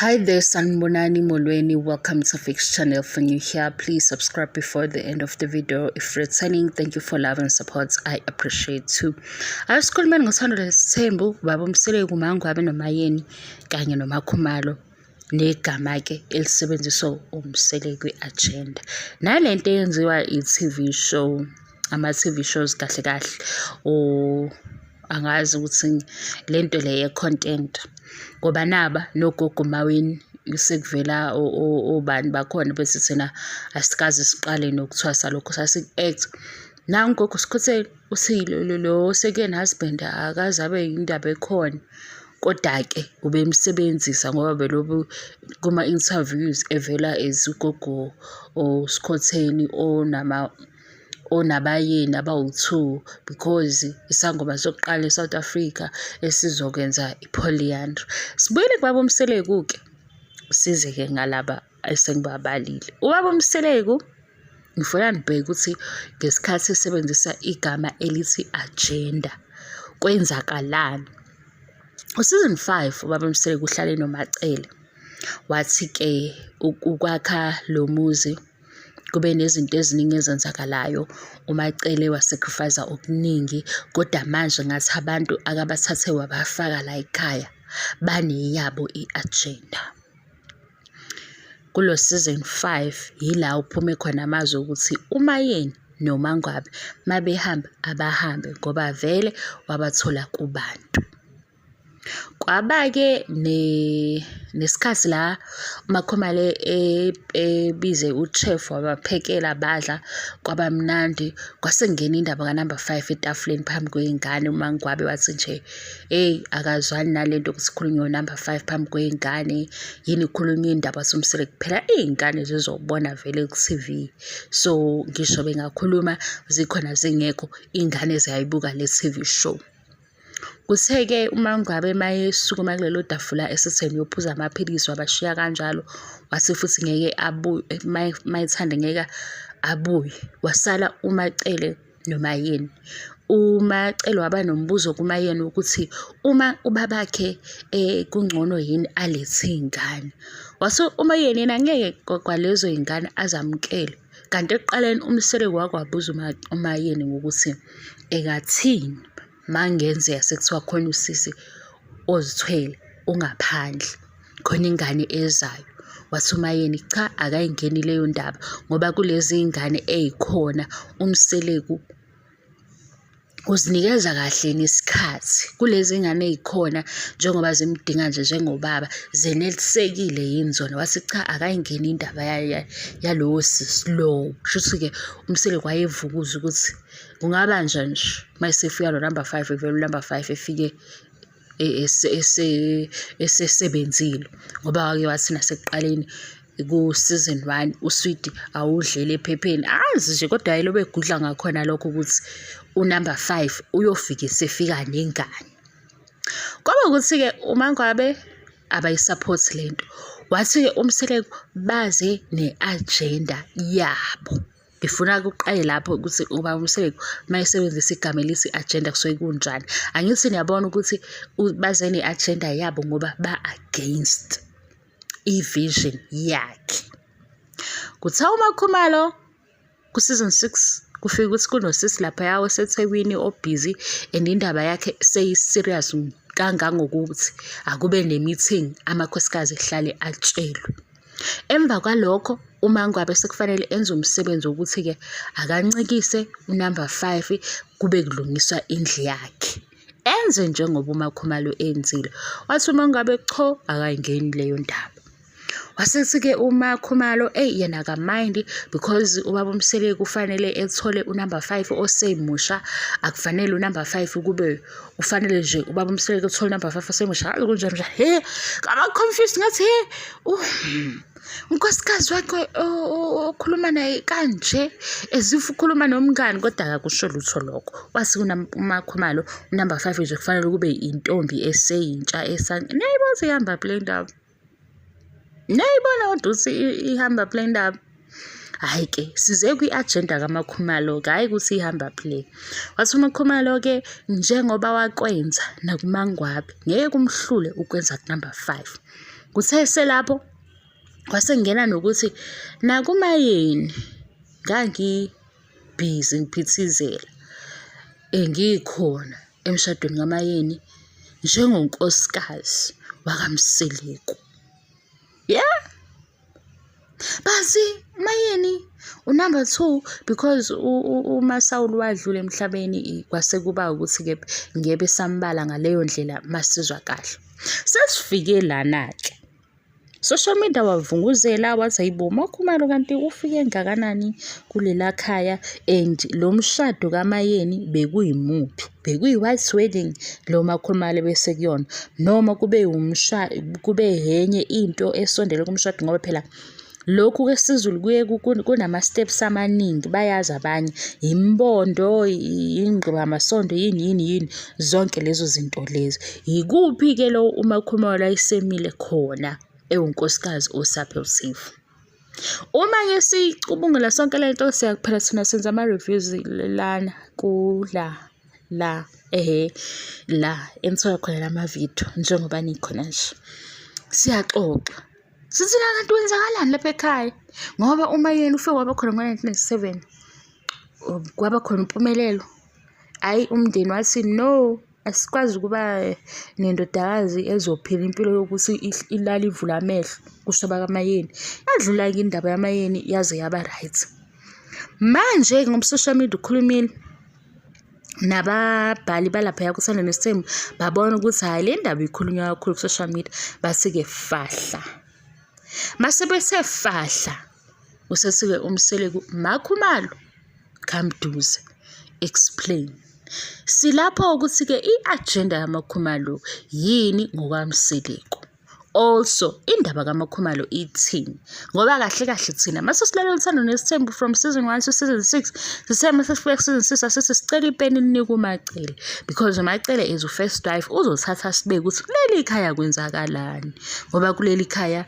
Hi there, Sanbonani Molweni. Welcome to Fix Channel. For new here, please subscribe before the end of the video. If returning, thank you for love and support. I appreciate too. Asikhuluma ngothando lesithembu baba uMseleki uMangwabe noMayeni kanye noMakhumalo negama ke elisebenziswa uMseleki agenda. Nalento eyenziwa i-TV show, ama-TV shows kahle kahle angazi ukuthi lento le ye-content ngoba naba nogogo Maweni sekuvela obani bakhona bese thina asikaze siqale nokuthwasa lokho sasi-act. Nangu ugogo Sikhuthele uthi lo second husband akaze abe yindaba ekhona, kodwa-ke ubemsebenzisa ngoba belobu kuma-interviews evela ugogo Sikhuthele onabayeni abawu-2 because isangoma sokuqala eSouth Africa esizokwenza i-polyandry. Sibuyele kubaba uMseleki size-ke ngalaba esengibabalile. Ubaba uMseleki ngifuna nibheke ukuthi ngesikhathi esebenzisa igama elithi agenda kwenzakalani. Season 5 ubaba uMseleki uhlale noMacele wathi-ke ukwakha lo muzi kube nezinto eziningi ezenzakalayo. uMacele wasacrifice okuningi, kodwa manje ngathi abantu akabathathe wabafaka la ekhaya baneyabo i-agenda. Kulo season 5 yila uphume khona amazwi ukuthi uMayeni noMangwabe mabehamba abahambe ngoba vele wabathola kubantu. Kwaba-ke nesikhathi la uMakhumalo ebize uchef wabaphekela badla kwabamnandi, kwasengena indaba ka-number 5 etafuleni phambi kwey'ngane. uMangwabe wathi nje akazwani nalento ukuthi kukhulunywe ngo-number 5 phambi kwey'ngane, yini kukhulunywa indaba uMseleki phela iy'ngane zizobona vele ku-TV, so ngisho bengakhuluma zikhona zingekho iy'ngane ziyayibuka le TV show. Kuthe-ke uMangwabe mayesukuma kulelo tafula esitheni uyophuza amaphilisi wabashiya kanjalo, wathi futhi ngeke abuye mayethanda ngeke abuye, wasala uMacele noMayeni. uMacele waba nombuzo kuMayeni ukuthi uma ubabakhe kungcono yini alethe iy'ngane. Wase uMayeni yena ngeke kwalezo y'ngane azamukele, kanti ekuqaleni uMseleki wakwabuza uMayeni ngokuthi ekathini mangenzeka sekuthiwa khona usisi ozithwele ungaphandle khona ingane ezayo. Wathi uMayeni cha akayingeni leyo ndaba ngoba kulezi ingane ezikhona uMseleki uzinikeza kahle nesikhathi. Kulezi ngane ezikhona njengoba zimdinga nje njengobaba zenelisekile yini zona. Wathi cha akayingeni indaba yalowo sisi lowo. Shuthi-ke uMseleki wayevukuza ukuthi kungaba njani nje mayesefika lo number 5 evela number 5 efike esebenzile ngoba wake wathi nasekuqaleni ku-season 1 uswidi awudlele ephepheni azi nje, kodwa yilo begudla ngakhona lokho ukuthi unumber 5 uyofika esefika nengane. Kwaba ukuthi-ke uMangwabe abayisupport lento, wathi-ke uMseleki baze ne-agenda yabo. Ngifuna ukuqale lapho ukuthi ubaba uMseleki mayesebenzisa igama elithi agenda kusuke kunjani. Angithi niyabona ukuthi baze ne-agenda yabo ngoba ba-against i-vision yakhe. Kuthiwa uMakhumalo ku-season 6 kufika ukuthi kunosisi laphaya waseThekwini obhizi and indaba yakhe seyi-serious kangangokuthi akube ne-meeting amakhosikazi ehlale atshelwe. Emva kwalokho uMangwabe sekufanele enze umsebenzi wokuthi-ke akancikise unumber 5 kube kulungiswa indlu yakhe, enze njengoba uMakhumalo enzile. Wathi uMangwabe cho akayingeni leyo ndaba. Wasethi-ke uMakhumalo yena akamind because ubaba uMseleki kufanele ethole unumber 5 osemusha, akufanele unumber 5 kube ufanele nje ubaba uMseleki ethole unumber 5 osemusha. Kunjani nje kama confused ngathi unkosikazi wakhe okhuluma naye kanje ezifu ukhuluma nomngani, kodwa akakusho lutho lokho. Wathi uMakhumalo unumber 5 nje kufanele kube intombi eseyintsha niyayibona ihamba play ndaba, niyayibona kodwa ukuthi ihamba play ndaba. Hhayi-ke size kwi-agenda kaMakhumalo hhayi ukuthi ihamba play. Wathi uMakhumalo-ke njengoba wakwenza nakuMangwabe ngeke kumhlule ukwenza kunumber 5. Kuthe selapho kwase ngena nokuthi nakumayeni ngangibhizi ngiphithizela ngikhona emshadweni kamayeni njengonkosikazi wakaMseleku. Yeah. Basi mayeni unumber 2 because uMaSawulu wadlula emhlabeni kwase kuba ukuthi-ke ngeke sambala ngaleyo ndlela masizwa kahle. Sesifike lana-ke. Social media wavunguzela wathi hayibo uMakhumalo kanti ufike ngakanani kulela khaya and lo mshado kamayeni bekuyimuphi? Bekuyi-white wedding lo Makhumalo bese kuyona noma kube enye into esondele kumshado ngoba phela lokhu kwesiZulu kuye kunama steps amaningi bayazi abanye imbondo ingqibamasondo yini zonke lezo zinto lezo. Yikuphi ke lo uMakhumalo ayisemile khona ewunkosikazi oSaphelisifu. Uma-ke sicubungula sonke lento siyakuphela thina senza ama-reviews lana la enithola khona lama-video njengoba nikhona nje. Siyaxoxa sithi kanti wenzakalani lapha ekhaya ngoba umayeni ufike waba khona ngo-1997 kwaba khona impumelelo. Hayi umndeni wathi no, asikwazi ukuba nendodakazi ezophila impilo yokuthi ilala ivula amehlo kusho bakamayeni. Yadlula-ke indaba yamayeni yaze yaba right. Manje ngomsocial media ukhulumile nababhali balapha kusana nesithembu babona ukuthi hayi le ndaba ikhulunywa kakhulu ku-social media base-ke fahla. Mase bese fahla usethi-ke uMseleku Makhumalo kamduze explain. Silapho ukuthi-ke i-agenda yaMakhumalo yini ngokwaMseleku. Also indaba kaMakhumalo ithini ngoba kahle thina mase silalela uthando nesithembu from season 1 to season 6 sisema sesifika season 6 asithi sicela ipeni ninika uMacele because uMacele is first wife uzothatha sibeke ukuthi kuleli khaya kwenzakalani ngoba kuleli khaya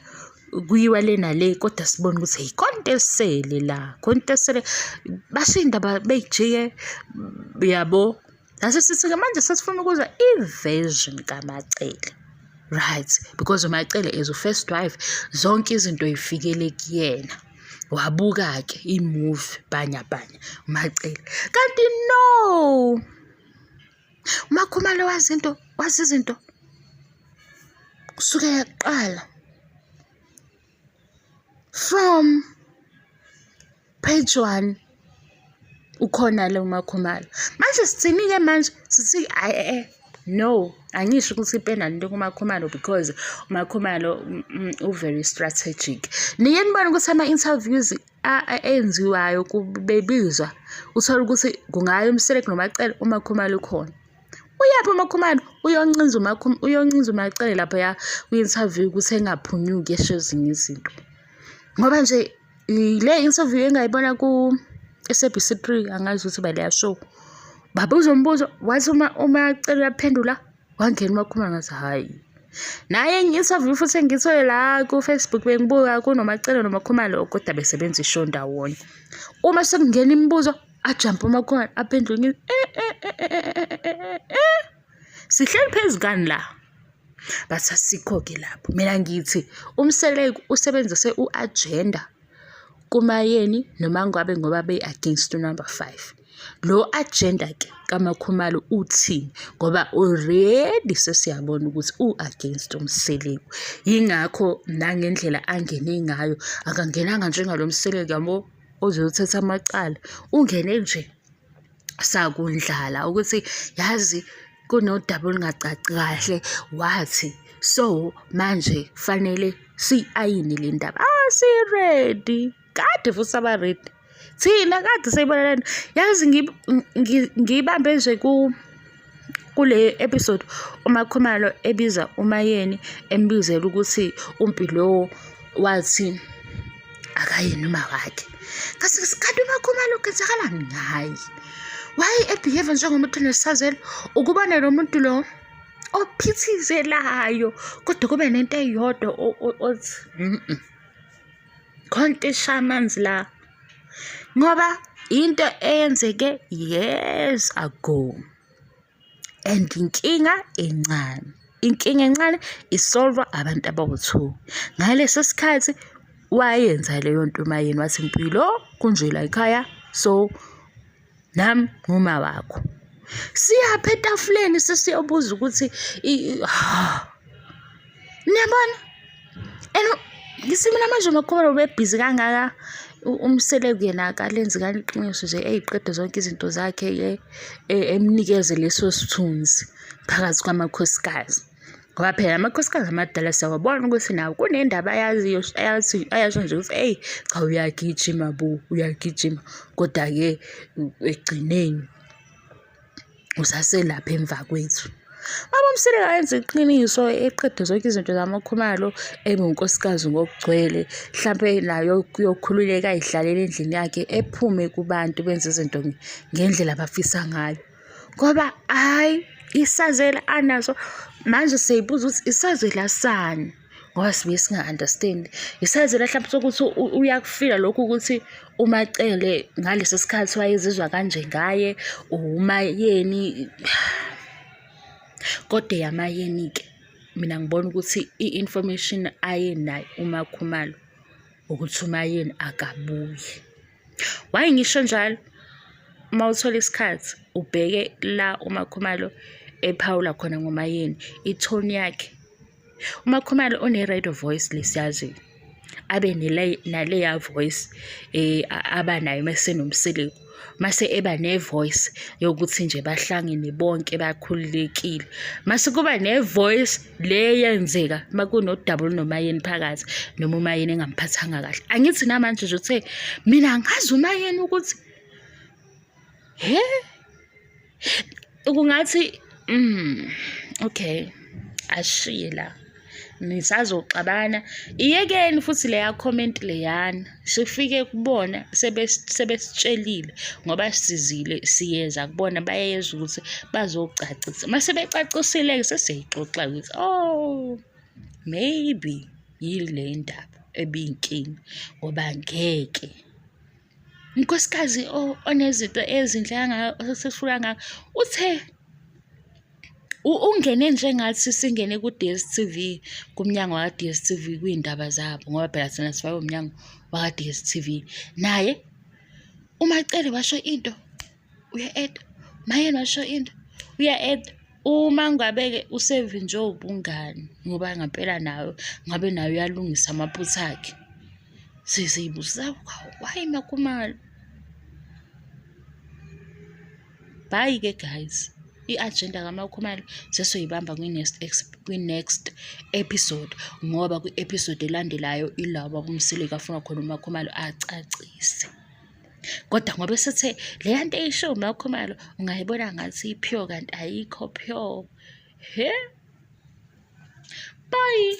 kuyiwa lena le kodwa sibona ukuthi ayikontesele la kontesele bashinda bejike yabo. Asithi manje sesifuna ukuzwa i-version kaMacele. Right, because uMacele is first wife zonke izinto yifikele kuyena. Wabuka-ke i-movie bhanya uMacele. Kanti no, uMakhumalo wazi izinto kusuka yaqala from page 1 ukhona lo Makhumalo. Manje sithini-ke manje sithi no, angisho ukuthi ipena into kuMakhumalo because uMakhumalo very strategic. Niye nibona ukuthi ama-interviews enziwayo bebizwa uthola ukuthi kungayo uMseleku noMacele uMakhumalo khona. Uyaphi uMakhumalo uyoncinza uMacele lapha ya kwi-interview ukuthi engaphunyuki esho ezinye izinto. Ngoba nje le interview engayibona ku SABC 3 angazi ukuthi baleya show babuza umbuzo wathi uMacele yaphendula wangena uMakhumalo ngathi hayi. Naye interview futhi engithole la ku Facebook bengibuka kunoMacele noMakhumalo kodwa besebenza ishow ndawonye. Uma sekungena imibuzo ajump uMakhumalo aphendule sihleli phezu kani la. Bathi asikho-ke lapho. Mina ngithi uMseleku usebenzise u-agenda kumayeni noma ngabe ngoba be-against number 5. Lo agenda-ke kaMakhumalo uthini ngoba already sesiyabona ukuthi u-against uMseleku. Yingakho nangendlela angene ngayo akangenanga njengalo Mseleku yabo ozothatha amacala. Ungene nje sakundlala ukuthi yazi kunodaba olungacaci kahle wathi so manje fanele si-ayini le ndaba. Si-ready kade futhi saba ready thina kade sayibona lento. Yazi ngibambe nje kule episode uMakhumalo ebiza umayeni embizela ukuthi umpilo wathi akayena uma wakhe. Kanti uMakhumalo kenzakalani ngaye? Why ebehave njengomuntu onesazelo ukubona lo muntu lo ophithizelayo kodwa kube nento eyodwa othi kontesha amanzi la ngoba into eyenzeke years ago and inkinga encane. inkinga encane isolva abantu abawu-2. Ngaleso sikhathi wayenza leyo nto uMayeni wathi Mpilo kunje la ekhaya, so nami nguma wakho. Siyapha etafuleni sesiyobuza ukuthi niyabona ngisimina manje uMakhumalo bebhizi kangaka umseleku yena akalenzi ngani iqiniso nje eyiqede zonke izinto zakhe emnikeze leso sithunzi phakathi kwamakhosikazi. Ngoba phela amakhosikazi amadala siyawabona ukuthi nawo kunendaba ayaziyo ayasho nje ukuthi cha uyagijima uyagijima, kodwa-ke ekugcineni usaselapha emva kwethu. Baba uMseleku ayenza iqiniso eqede zonke izinto zamaKhumalo ebe unkosikazi ngokugcwele, mhlampe nayo kuyokhululeka ayidlalela endlini yakhe ephume kubantu benze izinto ngendlela abafisa ngayo. Ngoba hayi isazela anaso manje siyibuza ukuthi isazela sani, ngoba sibe singa-understand isazela mhlawumbe sokuthi uyakufila lokhu ukuthi uMacele ngaleso sikhathi wayezizwa kanje ngaye uMayeni. Kodwa yaMayeni-ke mina ngibona ukuthi i-information ayenayo uMakhumalo ukuthi uMayeni akabuye. Wayengisho njalo uma uthola isikhathi ubheke la uMakhumalo ephawula khona ngoMayeni itone yakhe. uMakhumalo une-radio voice lesiyaziyo, abe naleya voice abanayo masenomseleku, mase eba ne-voice yokuthi nje bahlangene bonke bakhululekile, mase kuba ne-voice le yenzeka makunodaba noMayeni phakathi noma uMayeni engamphathanga kahle. Angithi namanje nje uthe mina ngazi uMayeni ukuthi kungathi okay ashiye la nisazoxabana. Iyekeni futhi leya comment leyana sifike kubona sebesitshelile ngoba sizile siyeza kubona bayeza ukuthi bazocacisa. Mase becacisile sesiyixoxa ukuthi maybe yile ndaba ebinkinga ngoba ngeke unkosikazi onezinto ezinhle kangaka sesifuna ngaka uthe ungene njengathi singene ku-DSTV, kumnyango wa-DSTV kuyindaba zabo ngoba phela thina sifake umnyango waka-DSTV. Naye uMacele washo into uya-add, Mayeni washo into uya-add. Uma ngabe-ke useve nje ubungani ngoba ngempela nawe ngabe nayo uyalungisa amaphutha akhe, sizibuza why Makhumalo. Bye-ke guys, i-agenda kaMakhumalo sesoyibamba kwi-next episode ngoba kwi-episode elandelayo ilaba uMseleku afuna khona uMakhumalo acacise. Kodwa ngoba sethe leya nto eyisho uMakhumalo ungayibona ngathi ipure kanti ayikho pure. Bye.